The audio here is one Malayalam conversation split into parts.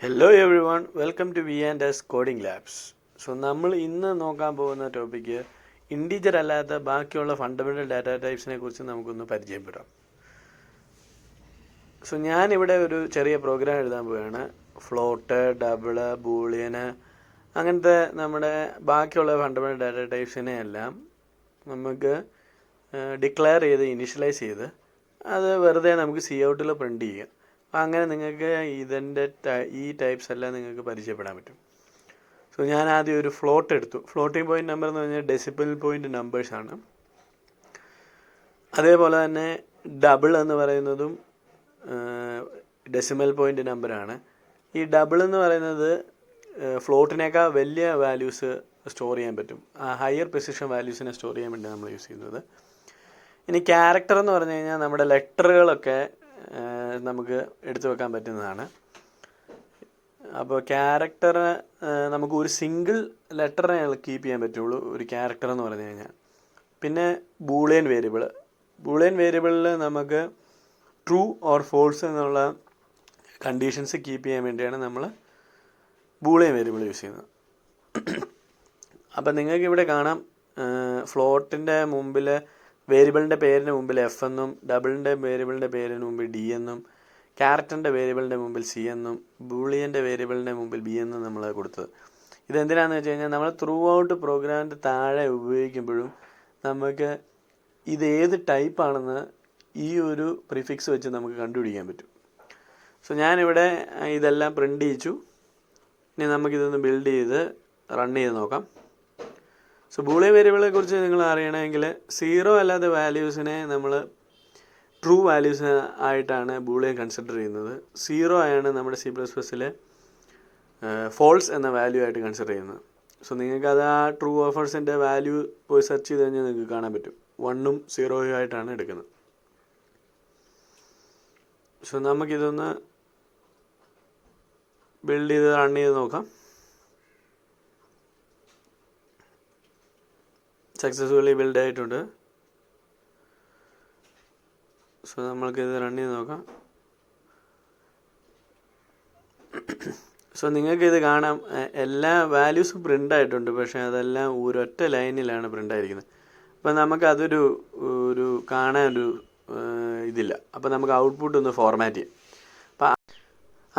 Hello everyone, welcome to V&S Coding Labs. So നമ്മൾ ഇന്ന് നോക്കാൻ പോകുന്ന ടോപ്പിക്ക് ഇൻറ്റിജർ അല്ലാത്ത ബാക്കിയുള്ള ഫണ്ടമെൻ്റൽ ഡാറ്റ ടൈപ്സിനെ കുറിച്ച് നമുക്കൊന്ന് പരിചയപ്പെടാം. സോ ഞാനിവിടെ ഒരു ചെറിയ പ്രോഗ്രാം എഴുതാൻ പോവുകയാണ്. ഫ്ലോട്ട്, ഡബിള്, ബൂളിയന് അങ്ങനത്തെ നമ്മുടെ ബാക്കിയുള്ള ഫണ്ടമെൻ്റൽ ഡാറ്റ ടൈപ്സിനെ എല്ലാം നമുക്ക് ഡിക്ലെയർ ചെയ്ത് ഇനിഷ്യലൈസ് ചെയ്ത് അത് വെറുതെ നമുക്ക് സി ഔട്ടിൽ പ്രിൻറ്റ് ചെയ്യാം. അങ്ങനെ നിങ്ങൾക്ക് ഈ ടൈപ്സ് എല്ലാം നിങ്ങൾക്ക് പരിചയപ്പെടാൻ പറ്റും. സോ ഞാൻ ആദ്യം ഒരു ഫ്ലോട്ട് എടുത്തു. ഫ്ലോട്ടിംഗ് പോയിൻ്റ് നമ്പർ എന്ന് പറഞ്ഞാൽ ഡെസിബിൾ പോയിൻ്റ് നമ്പേഴ്സാണ്. അതേപോലെ തന്നെ ഡബിൾ എന്ന് പറയുന്നതും ഡെസിമൽ പോയിൻ്റ് നമ്പറാണ്. ഈ ഡബിൾ എന്ന് പറയുന്നത് ഫ്ലോട്ടിനേക്കാൾ വലിയ വാല്യൂസ് സ്റ്റോർ ചെയ്യാൻ പറ്റും. ഹയർ പ്രിസിഷൻ വാല്യൂസിനെ സ്റ്റോർ ചെയ്യാൻ വേണ്ടി നമ്മൾ യൂസ് ചെയ്യുന്നത്. ഇനി ക്യാരക്ടർ എന്ന് പറഞ്ഞു കഴിഞ്ഞാൽ നമ്മുടെ ലെറ്ററുകളൊക്കെ നമുക്ക് എടുത്തു വെക്കാൻ പറ്റുന്നതാണ്. അപ്പോൾ ക്യാരക്ടർ നമുക്ക് ഒരു സിംഗിൾ ലെറ്ററിനെ കീപ്പ് ചെയ്യാൻ പറ്റുള്ളൂ ഒരു ക്യാരക്ടർ എന്ന് പറഞ്ഞു കഴിഞ്ഞാൽ. പിന്നെ ബൂളിയൻ വേരിയബിളിൽ നമുക്ക് ട്രൂ ഓർ ഫോൾസ് എന്നുള്ള കണ്ടീഷൻസ് കീപ്പ് ചെയ്യാൻ വേണ്ടിയാണ് നമ്മൾ ബൂളിയൻ വേരിയബിൾ യൂസ് ചെയ്യുന്നത്. അപ്പം നിങ്ങൾക്ക് ഇവിടെ കാണാം, ഫ്ലോട്ടിൻ്റെ മുമ്പിൽ വേരിയബിളിൻ്റെ പേരിന് മുമ്പിൽ എഫ് എന്നും, ഡബിളിൻ്റെ വേരിയബിളിൻ്റെ പേരിന് മുമ്പിൽ ഡി എന്നും, ക്യാരക്ടറിൻ്റെ വേരിയബിളിൻ്റെ മുമ്പിൽ സി എന്നും, ബൂളിയൻ്റെ വേരിയബിളിൻ്റെ മുമ്പിൽ ബി എന്നും നമ്മൾ കൊടുത്തത്. ഇതെന്തിനാണെന്ന് വെച്ച് കഴിഞ്ഞാൽ നമ്മൾ ത്രൂ ഔട്ട് പ്രോഗ്രാമിൻ്റെ താഴെ ഉപയോഗിക്കുമ്പോഴും നമുക്ക് ഇതേത് ടൈപ്പാണെന്ന് ഈ ഒരു പ്രിഫിക്സ് വെച്ച് നമുക്ക് കണ്ടുപിടിക്കാൻ പറ്റും. സോ ഞാനിവിടെ ഇതെല്ലാം പ്രിൻ്റ് ചെയ്യിച്ചു. ഇനി നമുക്കിതൊന്ന് ബിൽഡ് ചെയ്ത് റൺ ചെയ്ത് നോക്കാം. സോ ബൂളിയൻ വേരിയബിളെ കുറിച്ച് നിങ്ങൾ അറിയണമെങ്കിൽ സീറോ അല്ലാത്ത വാല്യൂസിനെ നമ്മൾ ട്രൂ വാല്യൂസ് ആയിട്ടാണ് ബൂളിയൻ കൺസിഡർ ചെയ്യുന്നത്. സീറോ ആണ് നമ്മുടെ C++ലെ ഫോൾസ് എന്ന വാല്യൂ ആയിട്ട് കൺസിഡർ ചെയ്യുന്നത്. സോ നിങ്ങൾക്കത് ആ ട്രൂ ഓർ ഫോൾസിൻ്റെ വാല്യൂ പോയി സെർച്ച് ചെയ്ത് കഴിഞ്ഞാൽ നിങ്ങൾക്ക് കാണാൻ പറ്റും. 1ഉം 0ഉം ആയിട്ടാണ് എടുക്കുന്നത്. സോ നമുക്കിതൊന്ന് ബിൽഡ് ചെയ്ത് റൺ ചെയ്ത് നോക്കാം. സക്സസ്ഫുള്ളി ബിൽഡ് ആയിട്ടുണ്ട്. സോ നമ്മൾക്കിത് റൺ ചെയ്ത് നോക്കാം. സോ നിങ്ങൾക്കിത് കാണാം, എല്ലാ വാല്യൂസും പ്രിൻ്റ് ആയിട്ടുണ്ട്. പക്ഷേ അതെല്ലാം ഒരൊറ്റ ലൈനിലാണ് പ്രിൻ്റ് ആയിരിക്കുന്നത്. അപ്പം നമുക്കതൊരു കാണാനൊരു ഇതില്ല. അപ്പോൾ നമുക്ക് ഔട്ട്പുട്ട് ഒന്ന് ഫോർമാറ്റ് ചെയ്യാം. അപ്പം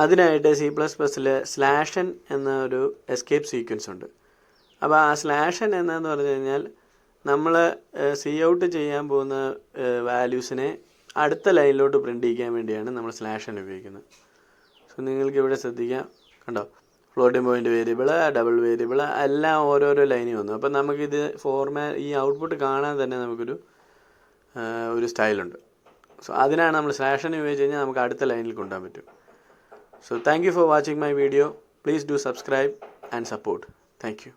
അതിനായിട്ട് C++ൽ /n എന്ന ഒരു എസ്കേപ്പ് സീക്വൻസ് ഉണ്ട്. അപ്പോൾ ആ /n എന്നു പറഞ്ഞു കഴിഞ്ഞാൽ നമ്മൾ സി ഔട്ട് ചെയ്യാൻ പോകുന്ന വാല്യൂസിനെ അടുത്ത ലൈനിലോട്ട് പ്രിൻ്റ് ചെയ്യിക്കാൻ വേണ്ടിയാണ് നമ്മൾ /n ഉപയോഗിക്കുന്നത്. സോ നിങ്ങൾക്ക് ഇവിടെ ശ്രദ്ധിക്കാം, കണ്ടോ, floating point variable, double variable എല്ലാം ഓരോരോ ലൈനിൽ വന്നു. അപ്പം നമുക്കിത് ഈ ഔട്ട്പുട്ട് കാണാൻ തന്നെ നമുക്കൊരു സ്റ്റൈലുണ്ട്. സോ അതിനാണ് നമ്മൾ /n ഉപയോഗിച്ച് കഴിഞ്ഞാൽ നമുക്ക് അടുത്ത ലൈനിൽ കൊണ്ടുപോകാൻ പറ്റും. So thank you for watching my video. Please do subscribe and support. Thank you.